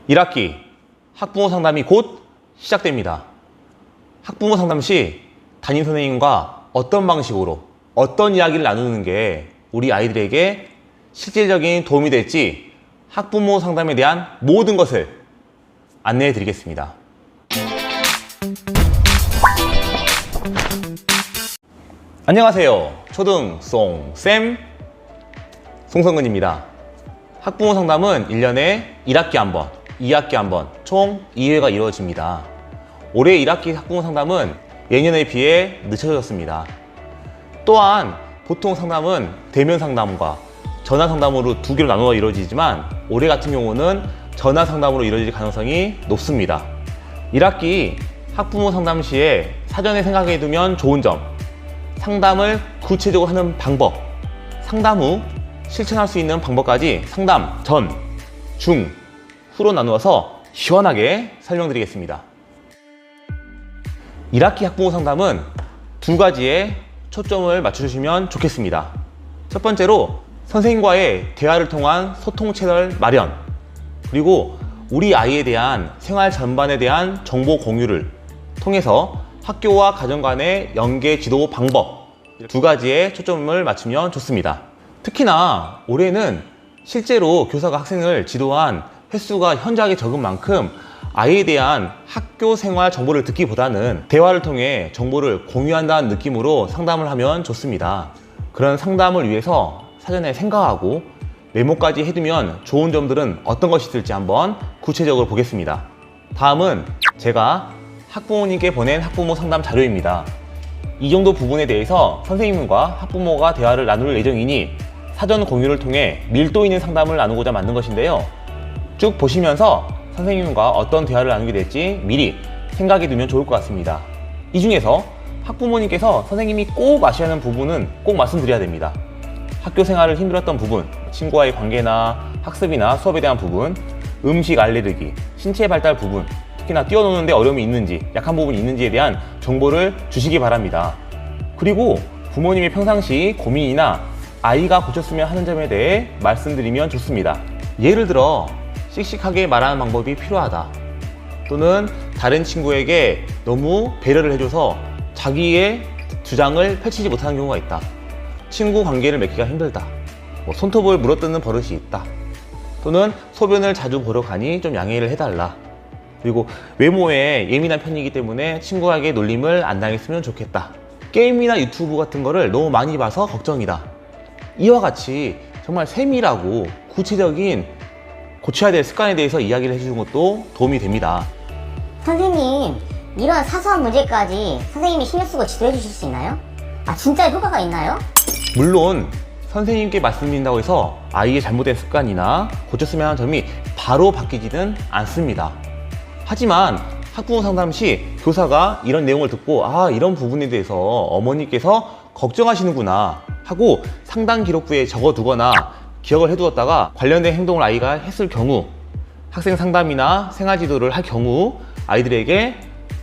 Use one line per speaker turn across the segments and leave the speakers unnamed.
1학기 학부모 상담이 곧 시작됩니다. 학부모 상담 시 담임 선생님과 어떤 방식으로 어떤 이야기를 나누는 게 우리 아이들에게 실질적인 도움이 될지 학부모 상담에 대한 모든 것을 안내해 드리겠습니다. 안녕하세요. 초등송쌤 송성근입니다. 학부모 상담은 1년에 1학기 한 번, 2학기 한 번, 총 2회가 이루어집니다. 올해 1학기 학부모 상담은 예년에 비해 늦춰졌습니다. 또한 보통 상담은 대면 상담과 전화 상담으로 두 개로 나누어 이루어지지만 올해 같은 경우는 전화 상담으로 이루어질 가능성이 높습니다. 1학기 학부모 상담 시에 사전에 생각해 두면 좋은 점, 상담을 구체적으로 하는 방법, 상담 후 실천할 수 있는 방법까지 상담 전, 중, 후로 나누어서 시원하게 설명드리겠습니다. 1학기 학부모 상담은 두 가지에 초점을 맞춰주시면 좋겠습니다. 첫 번째로 선생님과의 대화를 통한 소통 채널 마련, 그리고 우리 아이에 대한 생활 전반에 대한 정보 공유를 통해서 학교와 가정 간의 연계 지도 방법, 두 가지에 초점을 맞추면 좋습니다. 특히나 올해는 실제로 교사가 학생을 지도한 횟수가 현저하게 적은 만큼 아이에 대한 학교 생활 정보를 듣기보다는 대화를 통해 정보를 공유한다는 느낌으로 상담을 하면 좋습니다. 그런 상담을 위해서 사전에 생각하고 메모까지 해두면 좋은 점들은 어떤 것이 있을지 한번 구체적으로 보겠습니다. 다음은 제가 학부모님께 보낸 학부모 상담 자료입니다. 이 정도 부분에 대해서 선생님과 학부모가 대화를 나눌 예정이니 사전 공유를 통해 밀도 있는 상담을 나누고자 만든 것인데요. 쭉 보시면서 선생님과 어떤 대화를 나누게 될지 미리 생각해 두면 좋을 것 같습니다. 이 중에서 학부모님께서 선생님이 꼭 아셔야 하는 부분은 꼭 말씀드려야 됩니다. 학교 생활을 힘들었던 부분, 친구와의 관계나 학습이나 수업에 대한 부분, 음식 알레르기, 신체 발달 부분, 특히나 뛰어노는데 어려움이 있는지, 약한 부분이 있는지에 대한 정보를 주시기 바랍니다. 그리고 부모님의 평상시 고민이나 아이가 고쳤으면 하는 점에 대해 말씀드리면 좋습니다. 예를 들어 씩씩하게 말하는 방법이 필요하다, 또는 다른 친구에게 너무 배려를 해줘서 자기의 주장을 펼치지 못하는 경우가 있다, 친구 관계를 맺기가 힘들다, 손톱을 물어뜯는 버릇이 있다, 또는 소변을 자주 보러 가니 좀 양해를 해달라, 그리고 외모에 예민한 편이기 때문에 친구에게 놀림을 안 당했으면 좋겠다, 게임이나 유튜브 같은 거를 너무 많이 봐서 걱정이다. 이와 같이 정말 세밀하고 구체적인 고쳐야 될 습관에 대해서 이야기를 해주는 것도 도움이 됩니다.
선생님, 이런 사소한 문제까지 선생님이 신경 쓰고 지도해 주실 수 있나요? 진짜 효과가 있나요?
물론 선생님께 말씀드린다고 해서 아이의 잘못된 습관이나 고쳤으면 하는 점이 바로 바뀌지는 않습니다. 하지만 학부모 상담 시 교사가 이런 내용을 듣고 이런 부분에 대해서 어머니께서 걱정하시는구나 하고 상담 기록부에 적어두거나 기억을 해두었다가 관련된 행동을 아이가 했을 경우, 학생 상담이나 생활 지도를 할 경우 아이들에게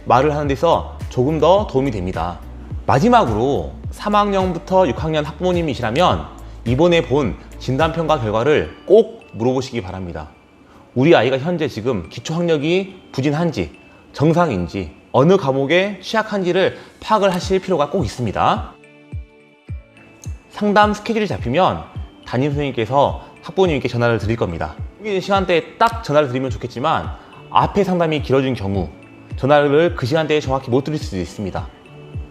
말을 하는 데서 조금 더 도움이 됩니다. 마지막으로 3학년부터 6학년 학부모님이시라면 이번에 본 진단평가 결과를 꼭 물어보시기 바랍니다. 우리 아이가 현재 지금 기초학력이 부진한지 정상인지 어느 과목에 취약한지를 파악을 하실 필요가 꼭 있습니다. 상담 스케줄이 잡히면 담임 선생님께서 학부모님께 전화를 드릴 겁니다. 이 시간대에 딱 전화를 드리면 좋겠지만 앞에 상담이 길어진 경우 전화를 그 시간대에 정확히 못 드릴 수도 있습니다.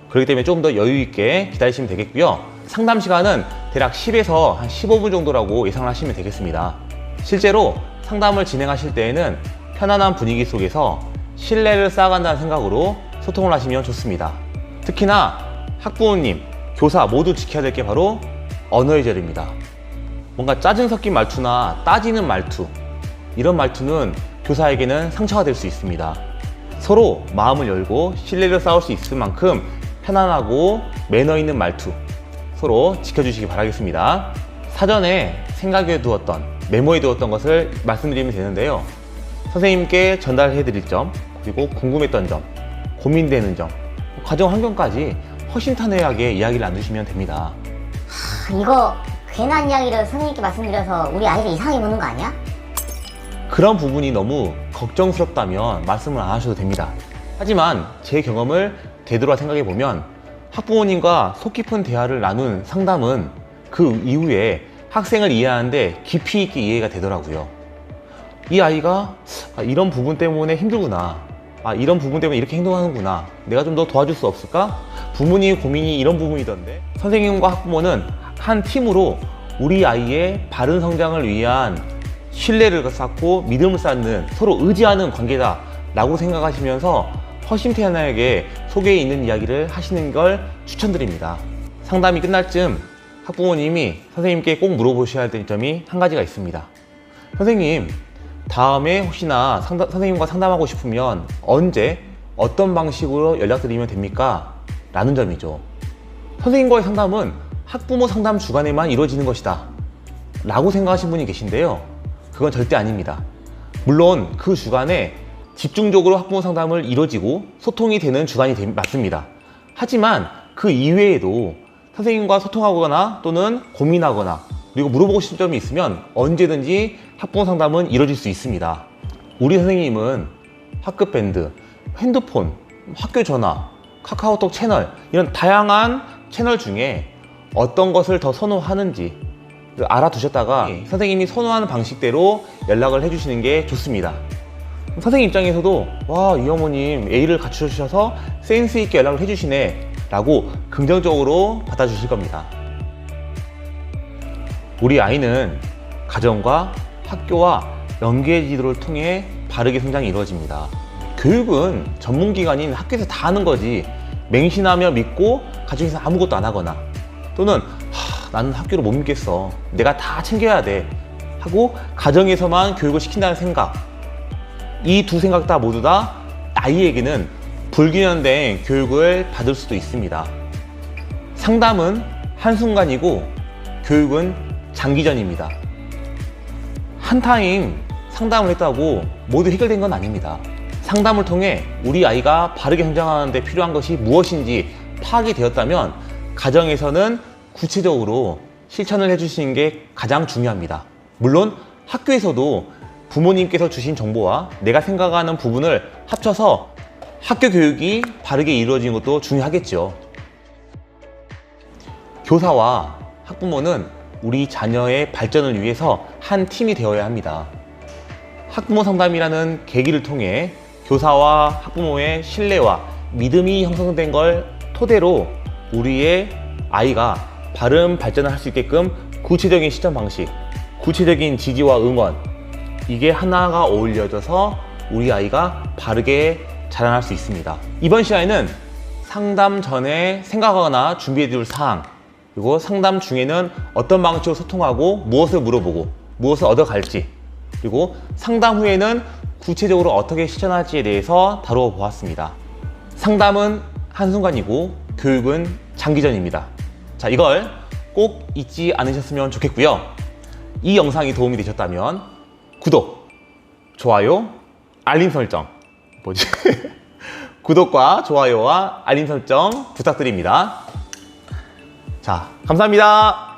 그렇기 때문에 조금 더 여유 있게 기다리시면 되겠고요. 상담 시간은 대략 10에서 한 15분 정도라고 예상을 하시면 되겠습니다. 실제로 상담을 진행하실 때에는 편안한 분위기 속에서 신뢰를 쌓아간다는 생각으로 소통을 하시면 좋습니다. 특히나 학부모님, 교사 모두 지켜야 될 게 바로 언어의 자리입니다. 뭔가 짜증 섞인 말투나 따지는 말투, 이런 말투는 교사에게는 상처가 될 수 있습니다. 서로 마음을 열고 신뢰를 쌓을 수 있을 만큼 편안하고 매너 있는 말투 서로 지켜주시기 바라겠습니다. 사전에 생각해 두었던, 메모해 두었던 것을 말씀드리면 되는데요. 선생님께 전달해 드릴 점, 그리고 궁금했던 점, 고민되는 점, 가정 환경까지 허심탄회하게 이야기를 나누시면 됩니다.
이거 괜한 이야기를 선생님께 말씀드려서 우리 아이를 이상하게 보는 거 아니야?
그런 부분이 너무 걱정스럽다면 말씀을 안 하셔도 됩니다. 하지만 제 경험을 되돌아 생각해 보면 학부모님과 속 깊은 대화를 나눈 상담은 그 이후에 학생을 이해하는데 깊이 있게 이해가 되더라고요. 이 아이가 이런 부분 때문에 힘들구나. 이런 부분 때문에 이렇게 행동하는구나. 내가 좀 더 도와줄 수 없을까? 부모님 고민이 이런 부분이던데. 선생님과 학부모는 한 팀으로 우리 아이의 바른 성장을 위한 신뢰를 쌓고 믿음을 쌓는 서로 의지하는 관계다 라고 생각하시면서 허심탄회하게 속에 있는 이야기를 하시는 걸 추천드립니다. 상담이 끝날 쯤 학부모님이 선생님께 꼭 물어보셔야 될 점이 한 가지가 있습니다. 선생님, 다음에 혹시나 선생님과 상담하고 싶으면 언제 어떤 방식으로 연락드리면 됩니까? 라는 점이죠. 선생님과의 상담은 학부모 상담 주간에만 이루어지는 것이다 라고 생각하시는 분이 계신데요, 그건 절대 아닙니다. 물론 그 주간에 집중적으로 학부모 상담을 이루어지고 소통이 되는 주간이 맞습니다. 하지만 그 이외에도 선생님과 소통하거나 또는 고민하거나 그리고 물어보고 싶은 점이 있으면 언제든지 학부모 상담은 이루어질 수 있습니다. 우리 선생님은 학급 밴드, 핸드폰, 학교 전화, 카카오톡 채널 이런 다양한 채널 중에 어떤 것을 더 선호하는지 알아두셨다가 선생님이 선호하는 방식대로 연락을 해주시는 게 좋습니다. 선생님 입장에서도 와, 이 어머님 A를 갖추셔서 센스 있게 연락을 해주시네 라고 긍정적으로 받아주실 겁니다. 우리 아이는 가정과 학교와 연계 지도를 통해 바르게 성장이 이루어집니다. 교육은 전문기관인 학교에서 다 하는 거지, 맹신하며 믿고 가정에서 아무것도 안 하거나 또는 나는 학교를 못 믿겠어, 내가 다 챙겨야 돼 하고 가정에서만 교육을 시킨다는 생각, 이 두 생각 다 모두 다 아이에게는 불균형된 교육을 받을 수도 있습니다. 상담은 한순간이고 교육은 장기전입니다. 한 타임 상담을 했다고 모두 해결된 건 아닙니다. 상담을 통해 우리 아이가 바르게 성장하는 데 필요한 것이 무엇인지 파악이 되었다면 가정에서는 구체적으로 실천을 해주시는 게 가장 중요합니다. 물론 학교에서도 부모님께서 주신 정보와 내가 생각하는 부분을 합쳐서 학교 교육이 바르게 이루어지는 것도 중요하겠죠. 교사와 학부모는 우리 자녀의 발전을 위해서 한 팀이 되어야 합니다. 학부모 상담이라는 계기를 통해 교사와 학부모의 신뢰와 믿음이 형성된 걸 토대로 우리의 아이가 바른 발전을 할 수 있게끔 구체적인 시점 방식, 구체적인 지지와 응원, 이게 하나가 어울려져서 우리 아이가 바르게 자라날 수 있습니다. 이번 시간에는 상담 전에 생각하거나 준비해둘 사항, 그리고 상담 중에는 어떤 방식으로 소통하고 무엇을 물어보고 무엇을 얻어갈지, 그리고 상담 후에는 구체적으로 어떻게 실천할지에 대해서 다루어 보았습니다. 상담은 한순간이고 교육은 장기전입니다. 자, 이걸 꼭 잊지 않으셨으면 좋겠고요. 이 영상이 도움이 되셨다면 구독, 좋아요, 알림 설정, 구독과 좋아요와 알림 설정 부탁드립니다. 자, 감사합니다.